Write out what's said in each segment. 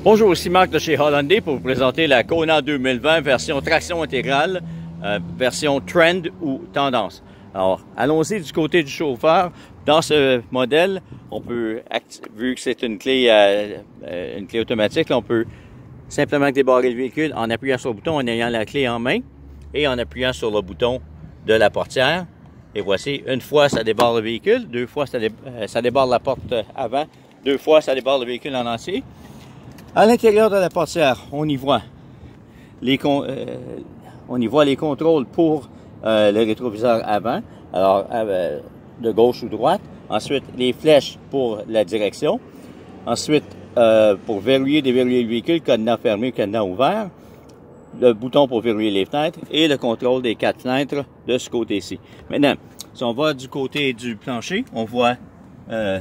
Bonjour, ici Marc de chez Hyundai pour vous présenter la Kona 2020 version traction intégrale, version Trend ou Tendance. Alors, allons-y du côté du chauffeur. Dans ce modèle, on peut, vu que c'est une clé automatique, là, on peut simplement débarrer le véhicule en appuyant sur le bouton, en ayant la clé en main et en appuyant sur le bouton de la portière. Et voici, une fois ça débarre le véhicule, deux fois ça débarre la porte avant, deux fois ça débarre le véhicule en entier. À l'intérieur de la portière, on y voit les contrôles pour le rétroviseur avant, alors de gauche ou droite. Ensuite, les flèches pour la direction. Ensuite, pour verrouiller, déverrouiller le véhicule, cadenas fermé, cadenas ouvert. Le bouton pour verrouiller les fenêtres et le contrôle des 4 fenêtres de ce côté-ci. Maintenant, si on va du côté du plancher, on voit le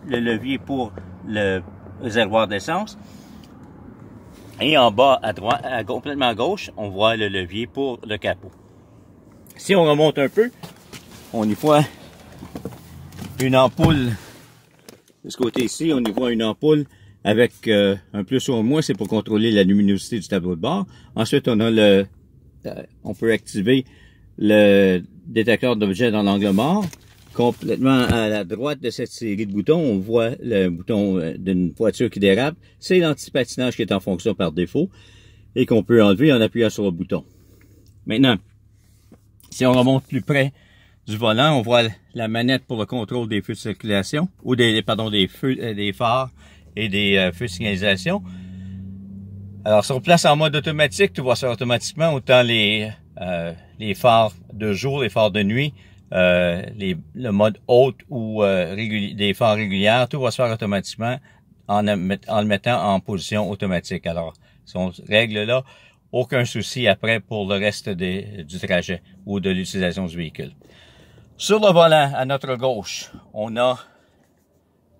levier pour le réservoir d'essence. Et en bas à droite, complètement à gauche, on voit le levier pour le capot. Si on remonte un peu, on y voit une ampoule. De ce côté-ci, on y voit une ampoule avec un plus ou un moins, c'est pour contrôler la luminosité du tableau de bord. Ensuite, on a on peut activer le détecteur d'objets dans l'angle mort. Complètement à la droite de cette série de boutons, on voit le bouton d'une voiture qui dérape. C'est l'anti-patinage qui est en fonction par défaut et qu'on peut enlever en appuyant sur le bouton. Maintenant, si on remonte plus près du volant, on voit la manette pour le contrôle des feux de circulation ou des phares et des feux de signalisation. Alors, si on place en mode automatique, tout va se faire automatiquement, autant les phares de jour, les phares de nuit, le mode haute ou des phares régulières, tout va se faire automatiquement en le mettant en position automatique. Alors, si on règle là, aucun souci après pour le reste du trajet ou de l'utilisation du véhicule. Sur le volant, à notre gauche, on a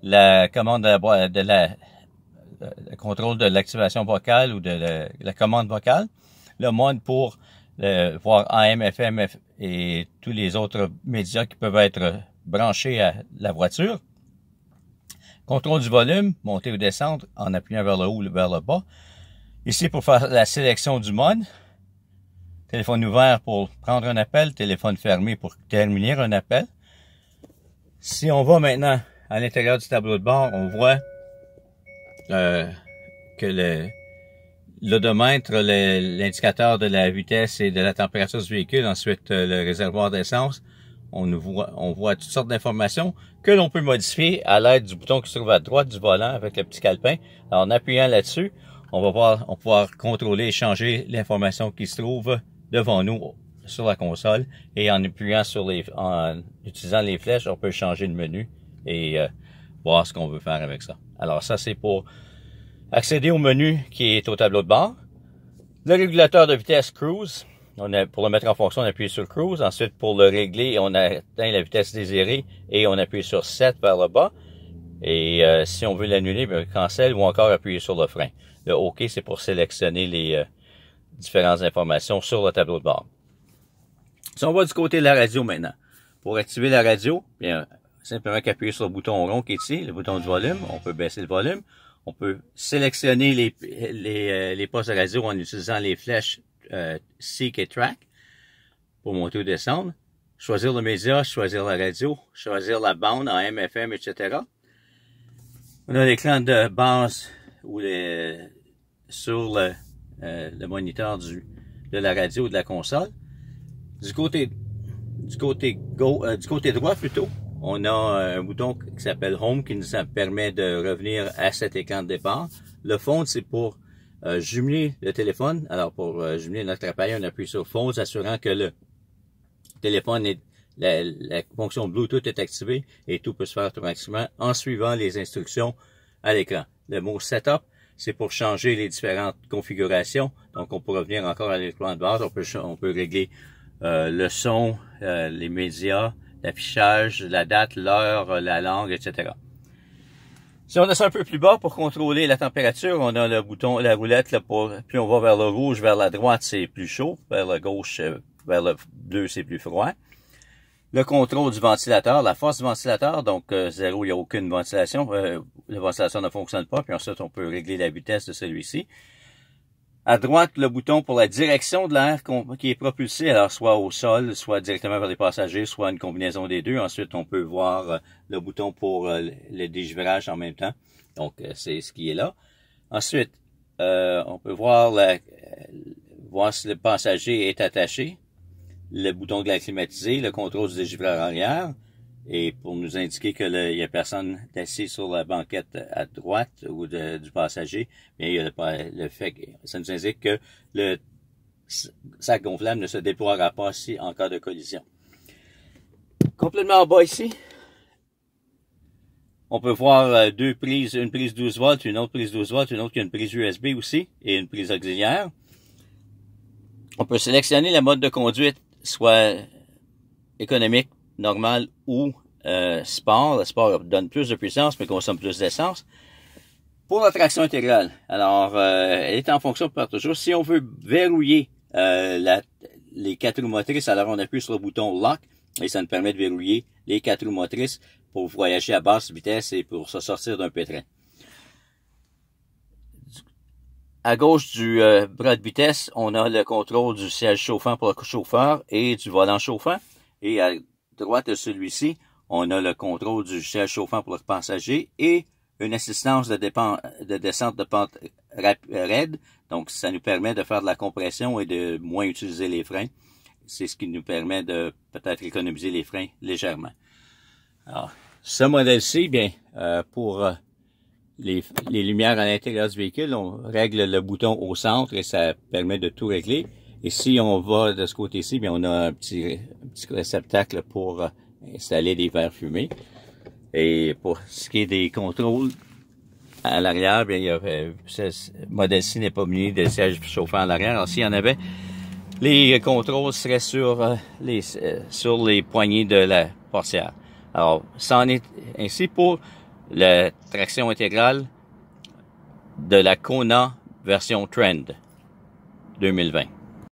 la commande le contrôle de l'activation vocale ou de la commande vocale, le mode pour voir AM, FM et tous les autres médias qui peuvent être branchés à la voiture. Contrôle du volume, monter ou descendre en appuyant vers le haut ou vers le bas. Ici pour faire la sélection du mode. Téléphone ouvert pour prendre un appel, téléphone fermé pour terminer un appel. Si on va maintenant à l'intérieur du tableau de bord, on voit que l'odomètre, l'indicateur de la vitesse et de la température du véhicule, ensuite le réservoir d'essence, on voit toutes sortes d'informations que l'on peut modifier à l'aide du bouton qui se trouve à droite du volant avec le petit calepin. Alors, en appuyant là-dessus, on va pouvoir contrôler et changer l'information qui se trouve devant nous sur la console. Et en appuyant en utilisant les flèches, on peut changer le menu et voir ce qu'on veut faire avec ça. Alors, ça, c'est pour accéder au menu qui est au tableau de bord. Le régulateur de vitesse cruise. Pour le mettre en fonction, on appuie sur cruise. Ensuite, pour le régler, on atteint la vitesse désirée et on appuie sur 7 vers le bas. Et si on veut l'annuler, cancel ou encore appuyer sur le frein. Le OK, c'est pour sélectionner les différentes informations sur le tableau de bord. Si on va du côté de la radio maintenant, pour activer la radio, bien simplement qu'appuyer sur le bouton rond qui est ici, le bouton du volume. On peut baisser le volume. On peut sélectionner les postes de radio en utilisant les flèches Seek et Track pour monter ou descendre. Choisir le média, choisir la radio, choisir la bande en AM, FM, etc. On a l'écran de base sur le moniteur de la radio ou de la console. Du côté droit plutôt, on a un bouton qui s'appelle Home qui nous permet de revenir à cet écran de départ. Le fond, c'est pour jumeler le téléphone. Alors, pour jumeler notre appareil, on appuie sur Phone, s'assurant que le téléphone la fonction Bluetooth est activée et tout peut se faire automatiquement en suivant les instructions à l'écran. Le mot Setup, c'est pour changer les différentes configurations. Donc, on peut revenir encore à l'écran de base. On peut régler le son, les médias, l'affichage, la date, l'heure, la langue, etc. Si on descend un peu plus bas pour contrôler la température, on a le bouton, la roulette, là, plus on va vers le rouge, vers la droite, c'est plus chaud, vers la gauche, vers le bleu, c'est plus froid. Le contrôle du ventilateur, la force du ventilateur, donc 0, il n'y a aucune ventilation. Le ventilateur ne fonctionne pas, puis ensuite on peut régler la vitesse de celui-ci. À droite, le bouton pour la direction de l'air qui est propulsé, alors soit au sol, soit directement vers les passagers, soit une combinaison des deux. Ensuite, on peut voir le bouton pour le dégivrage en même temps. Donc, c'est ce qui est là. Ensuite, on peut voir si le passager est attaché. Le bouton de l'air climatisé, le contrôle du dégivreur arrière. Et pour nous indiquer que il y a personne assis sur la banquette à droite ou du passager, bien, il y a le fait que ça nous indique que le sac gonflable ne se déploiera pas ici en cas de collision. Complètement en bas ici, on peut voir deux prises, une prise 12 volts, une autre prise 12 volts, une autre qui a une prise USB aussi et une prise auxiliaire. On peut sélectionner le mode de conduite, soit économique, normal ou sport. Le sport donne plus de puissance mais consomme plus d'essence. Pour la traction intégrale, alors elle est en fonction par toujours. Si on veut verrouiller les 4 roues motrices, alors on appuie sur le bouton Lock et ça nous permet de verrouiller les 4 roues motrices pour voyager à basse vitesse et pour se sortir d'un pétrin. À gauche du bras de vitesse, on a le contrôle du siège chauffant pour le chauffeur et du volant chauffant. Et à droite de celui-ci, on a le contrôle du siège chauffant pour le passager et une assistance de descente de pente raide. Donc, ça nous permet de faire de la compression et de moins utiliser les freins. C'est ce qui nous permet de peut-être économiser les freins légèrement. Alors, ce modèle-ci, bien, pour les lumières à l'intérieur du véhicule, on règle le bouton au centre et ça permet de tout régler. Et si on va de ce côté-ci, bien, on a un petit réceptacle pour installer des verres fumés. Et pour ce qui est des contrôles à l'arrière, bien, ce modèle-ci n'est pas muni de siège chauffant à l'arrière. Alors, s'il y en avait, les contrôles seraient sur les poignées de la portière. Alors, ça en est ainsi pour la traction intégrale de la Kona version Trend 2020.